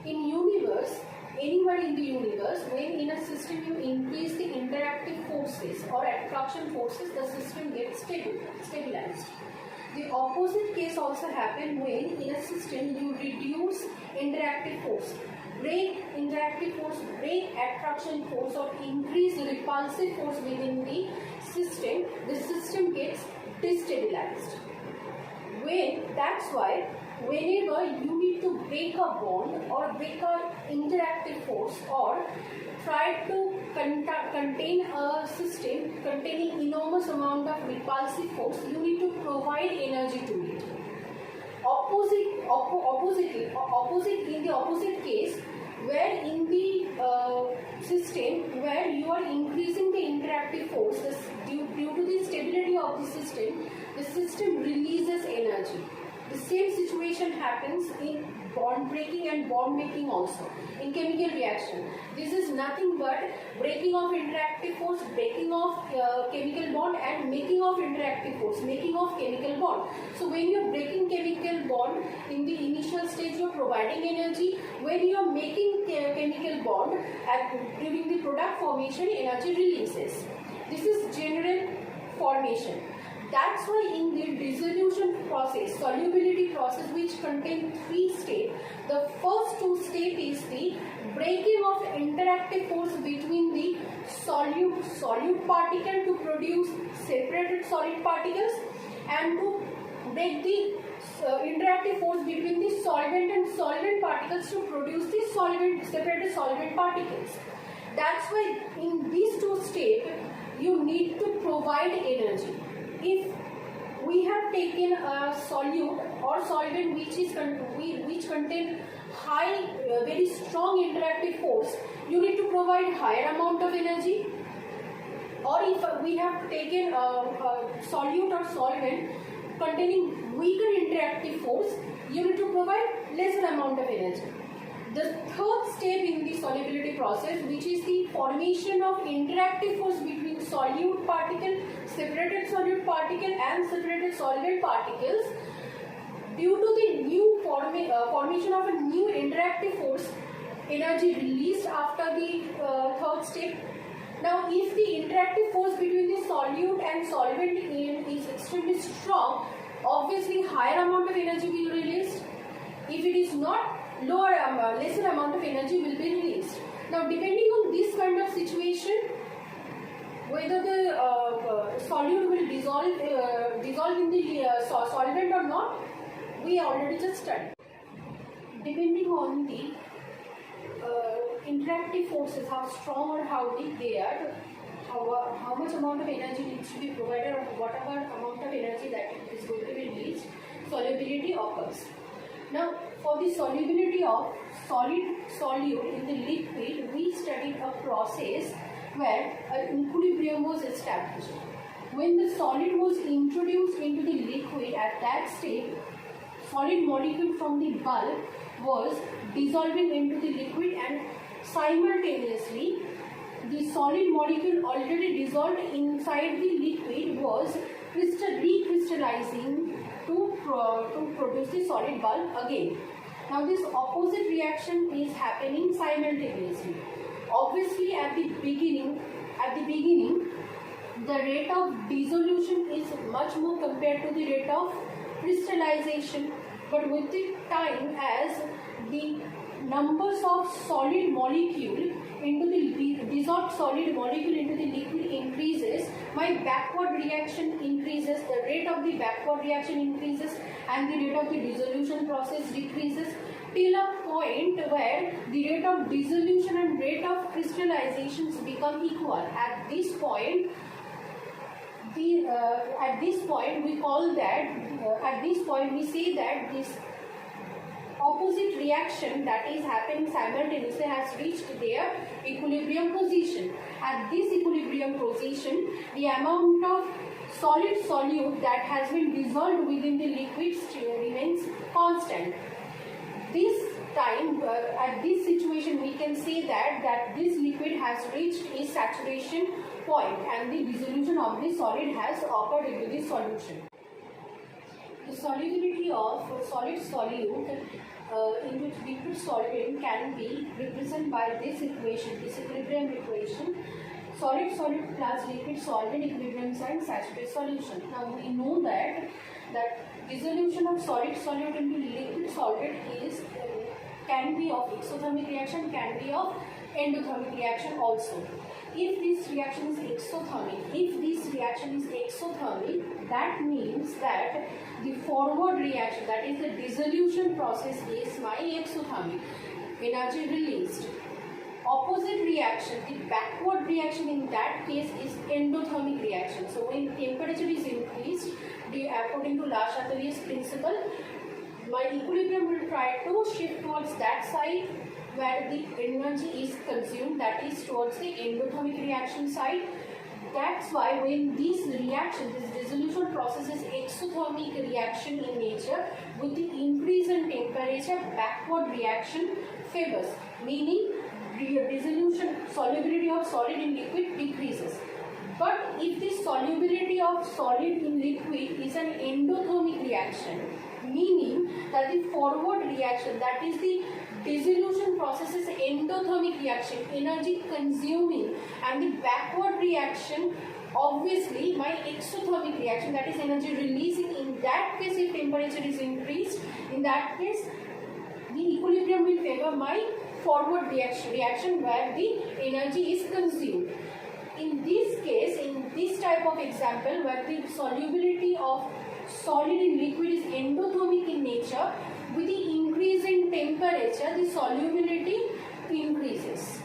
In universe, anywhere in the universe, when in a system you increase the interactive forces or attraction forces, the system gets stabilized. The opposite case also happens when in a system you reduce interactive force, break interactive force, break attraction force, or increase repulsive force within the system gets destabilized. That's why whenever you need to break a bond or break a interactive force or try to contain a system containing enormous amount of repulsive force, you need to provide energy to it. In the opposite case, where in the system where you are increasing the interactive force, due to the stability of the system releases energy. The same situation happens in bond breaking and bond making also in chemical reaction. This is nothing but breaking of interactive force, breaking of chemical bond, and making of interactive force, making of chemical bond. So when you are breaking chemical bond in the initial stage, you are providing energy. When you are making chemical bond during the product formation, energy releases. This is general formation. That's why in the dissolution process, solubility process, which contains 3 steps, the first 2 steps is the breaking of interactive force between the solute particle to produce separated solid particles, and to break the interactive force between the solvent and solvent particles to produce the separated solvent particles. That's why in these 2 steps you need to provide energy. If we have taken a solute or solvent which contain high, very strong interactive force, you need to provide higher amount of energy. Or if we have taken a solute or solvent containing weaker interactive force, you need to provide lesser amount of energy. The third step in the solubility process, which is the formation of interactive force between solute particle, separated solute particle, and separated solvent particles, due to the new formation of a new interactive force, energy released after the third step. Now, if the interactive force between the solute and solvent is extremely strong, obviously higher amount of energy will be released. If it is not, lesser amount of energy will be released. Now, depending on this kind of situation, whether the solute will dissolve in the solvent or not, we already just studied. Depending on the interactive forces, how strong or how weak they are, how much amount of energy needs to be provided, or whatever amount of energy that is going to be released, solubility occurs. Now, for the solubility of solute in the liquid, we studied a process where an equilibrium was established. When the solid was introduced into the liquid, at that stage, solid molecule from the bulk was dissolving into the liquid, and simultaneously the solid molecule already dissolved inside the liquid was recrystallizing to produce the solid bulk again. Now, this opposite reaction is happening simultaneously. Obviously, at the beginning, the rate of dissolution is much more compared to the rate of crystallization. But with the time, as the numbers of solid molecule into the dissolved solid molecule into the liquid increases, my backward reaction increases, the rate of the backward reaction increases, and the rate of the dissolution process decreases, till a point where the rate of dissolution and rate of crystallizations become equal. At this point, we say that this opposite reaction that is happening simultaneously has reached their equilibrium position. At this equilibrium position, the amount of solid solute that has been dissolved within the liquid remains constant. This time, at this situation, we can say that this liquid has reached its saturation point and the dissolution of the solid has occurred into the solution. The solubility of solid solute into liquid solvent can be represented by this equation, this equilibrium equation. Solid plus liquid solvent equilibriums and saturated solution. Now we know that dissolution of solid solute into liquid solvent is can be of exothermic reaction, can be of endothermic reaction also. If this reaction is exothermic, that means that the forward reaction, that is the dissolution process, is my exothermic, energy released. Opposite reaction, the backward reaction in that case is endothermic reaction. So when temperature is increased, according to La Chatelier's principle, my equilibrium will try to shift towards that side where the energy is consumed, that is towards the endothermic reaction side. That's why when this reaction, this dissolution process is exothermic reaction in nature, with the increase in temperature, backward reaction favors, meaning dissolution, solubility of solid in liquid decreases. But if the solubility of solid in liquid is an endothermic reaction, meaning that the forward reaction, that is the dissolution process, is endothermic reaction, energy consuming, and the backward reaction, obviously my exothermic reaction, that is energy releasing. In that case, if temperature is increased, in that case the equilibrium will favor my forward reaction where the energy is consumed. In this case, in this type of example where the solubility of solid in liquid is endothermic in nature, with the increase in temperature the solubility increases.